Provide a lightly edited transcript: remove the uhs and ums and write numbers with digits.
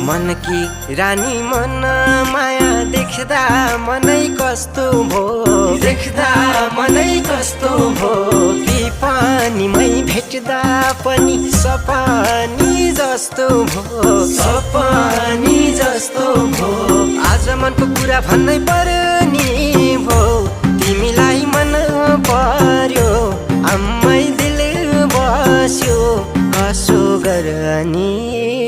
मनकी रानी मन माया देख्दा मनै कस्तो भो देख्दा मनै कस्तो भो पानीमै भेट्दा पनि सपानी जस्तो भो सपानी जस्तो भो आज मनको कुरा भन्नै पर्यो नि भो तिमीलाई मन पर्यो आम्मै दिल बस्यो कसो गर्ने